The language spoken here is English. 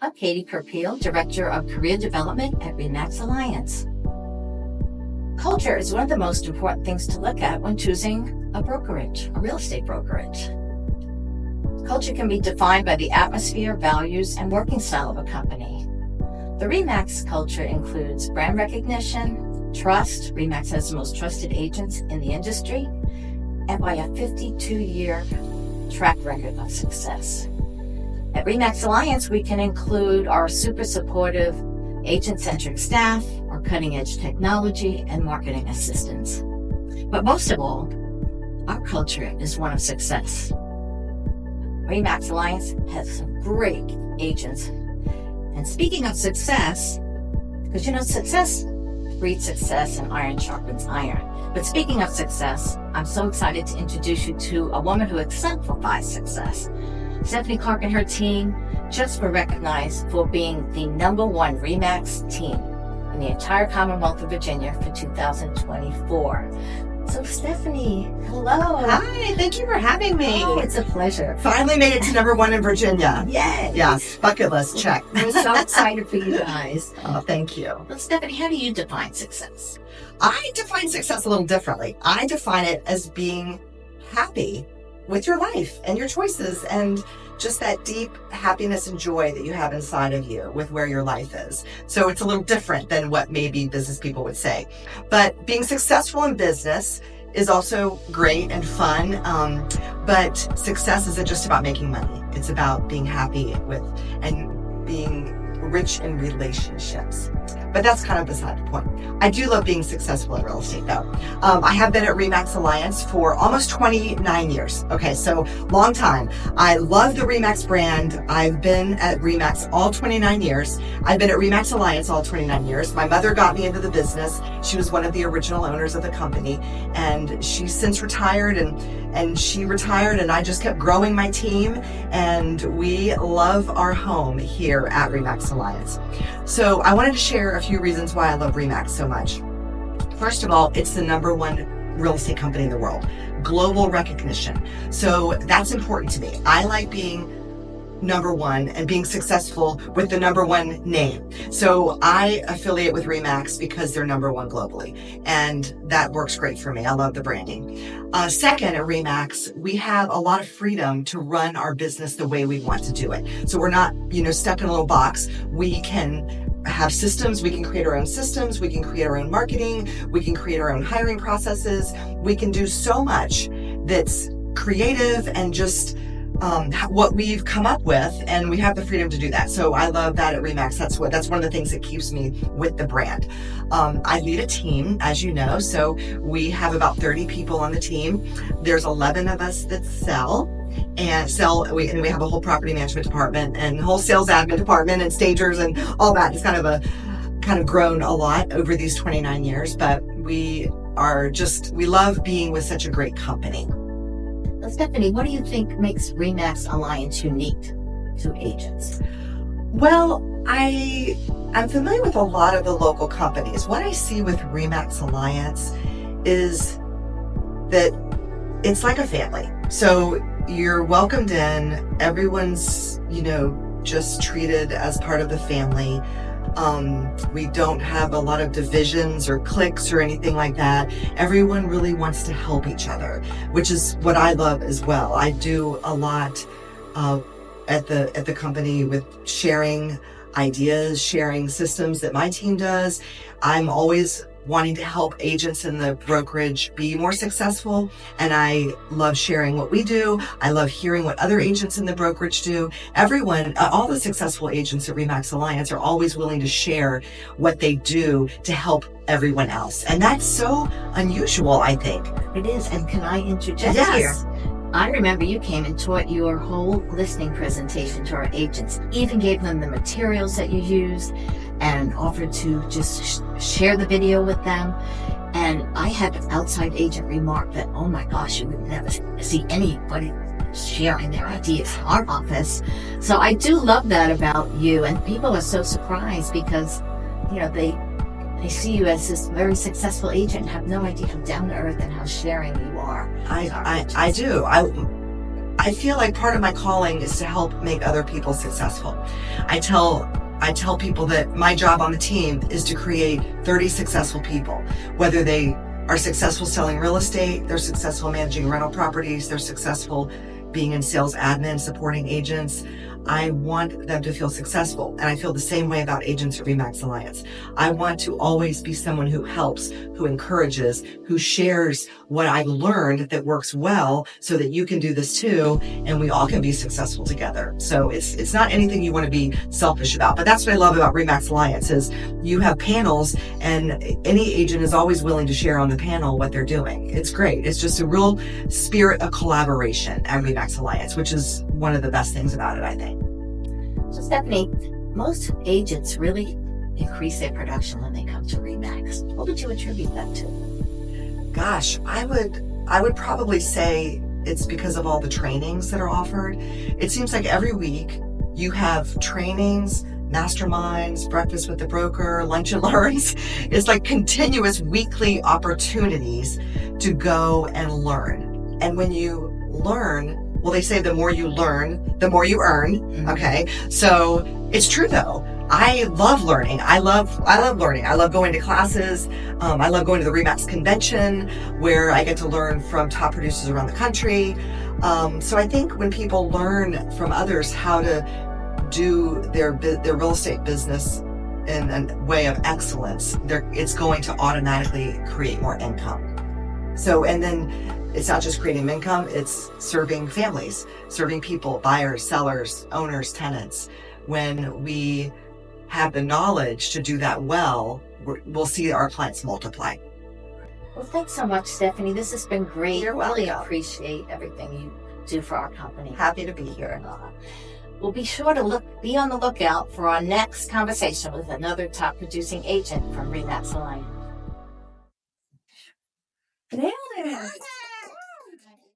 I'm Katie Kurpiel, Director of Career Development at RE/MAX Alliance. Culture is one of the most important things to look at when choosing a brokerage, a real estate brokerage. Culture can be defined by the atmosphere, values, and working style of a company. The RE/MAX culture includes brand recognition, trust. RE/MAX has the most trusted agents in the industry, and by a 52-year track record of success. At RE/MAX Alliance, we can include our super supportive, agent-centric staff, our cutting-edge technology, and marketing assistance. But most of all, our culture is one of success. RE/MAX Alliance has some great agents. And speaking of success, because success breeds success and iron sharpens iron. But speaking of success, I'm so excited to introduce you to a woman who exemplifies success. Stephanie Clark and her team just were recognized for being the #1 RE/MAX team in the entire Commonwealth of Virginia for 2024. So Stephanie, hello. Hi, thank you for having me. Oh, it's a pleasure. Finally made it to #1 in Virginia. Yay. Yes, bucket list, check. I'm so excited for you guys. Oh, thank you. Well, Stephanie, how do you define success? I define success a little differently. I define it as being happy with your life and your choices and just that deep happiness and joy that you have inside of you with where your life is. So it's a little different than what maybe business people would say. But being successful in business is also great and fun. But success isn't just about making money. It's about being happy with and being rich in relationships. But that's kind of beside the point. I do love being successful in real estate though. I have been at RE/MAX Alliance for almost 29 years. Okay, so long time. I love the RE/MAX brand. I've been at RE/MAX all 29 years. I've been at RE/MAX Alliance all 29 years. My mother got me into the business. She was one of the original owners of the company, and she's since retired, and she retired, and I just kept growing my team, and we love our home here at RE/MAX Alliance. So I wanted to share a few reasons why I love RE/MAX so much. First of all, it's the #1 real estate company in the world. Global recognition. So that's important to me. I like being #1 and being successful with the #1 name. So I affiliate with RE/MAX because they're #1 globally, and that works great for me. I love the branding. Second, at RE/MAX, we have a lot of freedom to run our business the way we want to do it. So we're not, stuck in a little box. We can have systems. We can create our own systems. We can create our own marketing. We can create our own hiring processes. We can do so much that's creative and just what we've come up with, and we have the freedom to do that. So I love that at RE/MAX. That's one of the things that keeps me with the brand. I lead a team, as you know, so we have about 30 people on the team. There's 11 of us that sell, and we have a whole property management department and whole sales admin department and stagers and all that. It's kind of grown a lot over these 29 years, but we love being with such a great company. Stephanie, what do you think makes RE/MAX Alliance unique to agents? Well, I'm familiar with a lot of the local companies. What I see with RE/MAX Alliance is that it's like a family. So you're welcomed in, everyone's, just treated as part of the family. We don't have a lot of divisions or cliques or anything like that. Everyone really wants to help each other, which is what I love as well. I do a lot at the company with sharing ideas, sharing systems that my team does. I'm always wanting to help agents in the brokerage be more successful, and I love sharing what we do. I love hearing what other agents in the brokerage do. Everyone, all the successful agents at RE/MAX Alliance are always willing to share what they do to help everyone else, and that's so unusual, I think. It is, and can I interject Yes. here? I remember you came and taught your whole listing presentation to our agents, even gave them the materials that you used and offered to just share the video with them. And I had an outside agent remark that, oh my gosh, you would never see anybody sharing their ideas in our office. So I do love that about you, and people are so surprised because, they see you as this very successful agent and have no idea how down to earth and how sharing you are. I do. I feel like part of my calling is to help make other people successful. I tell people that my job on the team is to create 30 successful people, whether they are successful selling real estate, they're successful managing rental properties, they're successful being in sales admin, supporting agents. I want them to feel successful. And I feel the same way about agents at RE/MAX Alliance. I want to always be someone who helps, who encourages, who shares what I've learned that works well so that you can do this too, and we all can be successful together. So it's not anything you want to be selfish about. But that's what I love about RE/MAX Alliance is you have panels and any agent is always willing to share on the panel what they're doing. It's great. It's just a real spirit of collaboration at RE/MAX Alliance, which is one of the best things about it, I think. So Stephanie, most agents really increase their production when they come to RE/MAX. What would you attribute that to? Gosh, I would probably say it's because of all the trainings that are offered. It seems like every week you have trainings, masterminds, breakfast with the broker, lunch and learns. It's like continuous weekly opportunities to go and learn. And when you learn, well, they say the more you learn, the more you earn. Okay. So it's true though. I love learning. I love learning. I love going to classes. I love going to the RE/MAX convention where I get to learn from top producers around the country. So I think when people learn from others how to do their real estate business in a way of excellence, it's going to automatically create more income. So, and then it's not just creating income, it's serving families, serving people, buyers, sellers, owners, tenants. When we have the knowledge to do that well, we'll see our clients multiply. Well, thanks so much, Stephanie. This has been great. You're Really welcome. appreciate everything you do for our company. Happy to be here. We'll be sure to be on the lookout for our next conversation with another top producing agent from RE/MAX Alliance. Nailed it.